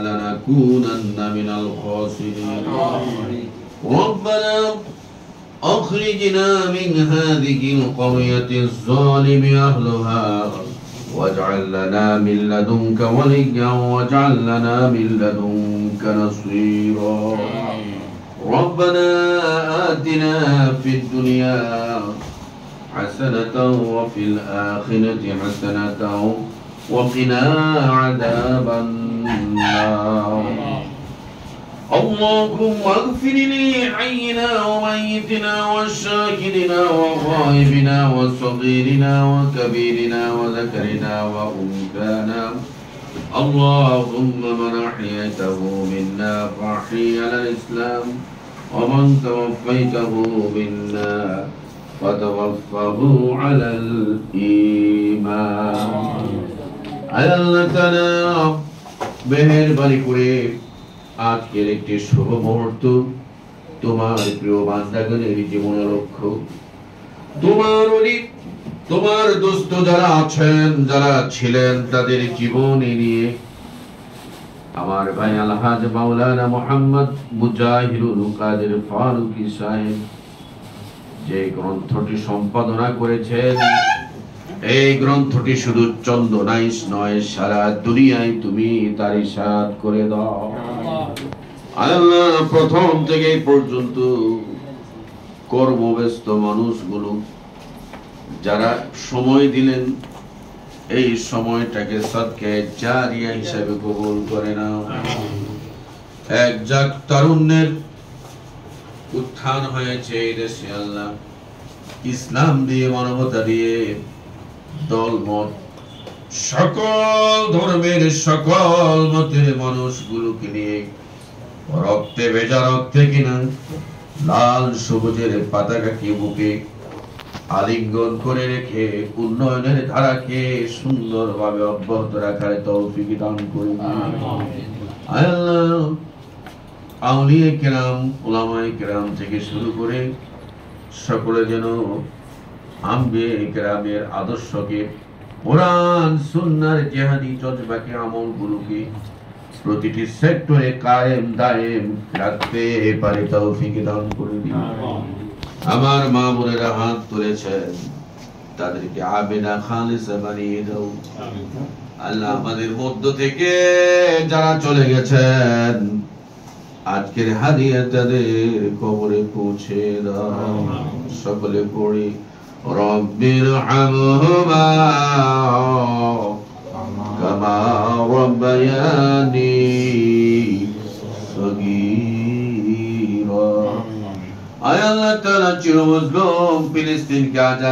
لنكونن من الخاسرين ربنا أخرجنا من هذه القرية الظالم أهلها واجعل لنا من لدنك وليا واجعل لنا من لدنك نصيرا ربنا آتنا في الدنيا حسنة وفي الآخرة حسنة وقنا عذاب النار اللهم اغفر لحينا وميتنا وشاهدنا وغائبنا وصغيرنا وكبيرنا وذكرنا وأنثانا اللهم من أحييته منا فأحيي على الإسلام ومن توفيته منا فتوفه على الإيمان আল্লাহ তাআলা মেহেরবানি করে আজকের একটি শুভ মুহূর্ত তোমার প্রিয় বান্দাগণের জীবন লক্ষ্য তোমার ওলি তোমার দোস্ত যারা আছেন যারা ছিলেন তাদের জীবনী নিয়ে আমার ভাই আলহাজ মাওলানা মোহাম্মদ মুজাহিরুল কাদের ফারুকী সাহেব যে গ্রন্থটি সম্পাদনা করেছেন এই গ্রন্থটি শুধু চন্দনাইশ নয় সারা দুনিয়ায় তুমি তার ইরশাদ করে দাও আল্লাহ প্রথম থেকে পর্যন্ত কর্মব্যস্ত মানুষগুলো যারা সময় দিলেন এই সময়টাকে সদকা জারিয়া হিসেবে কবুল করে নাও এক জাগ তারুণ্যের উত্থান হয়েছে এই দেশে আল্লাহ ইসলাম দিয়ে মানবতা দিয়ে দলমত সকল ধর্মের সকল মতের মানুষগুলোকে নিয়ে রক্তে ভেজা রক্তে কিনা লাল সবুজের পতাকাকে বুকে আলিঙ্গন করে রেখে উন্নয়নের ধারাকে সুন্দরভাবে অব্যাহত রাখার তৌফিক দান করুন আল্লাহ আউলিয়া কেরাম উলামায়ে কেরাম থেকে শুরু করে সকলে যেন আম্বিয়া কেরামের আদর্শকে কোরআন সুন্নাহর জিহাদি জজবাকে আমলগুলোকে প্রতিটি সেক্টরে কায়েম দায়েম রাখতে পারে তৌফিক দান করে দিন আমার মা বোনেরা হাত তুলেছেন তাদেরকে আবেদা খালিসা বানিয়ে দাও আল্লাহ আমাদের মধ্য থেকে যারা চলে গেছেন আজকের হাদিয়া তাদের কবরে পৌঁছে দাও সকলে পড়ি রব্বির হামহুমা কামা রাব্বায়ানি সগীরা আয় আল্লাহ তাআলা চিরমজলুম ফিলিস্তিনকে আজাদ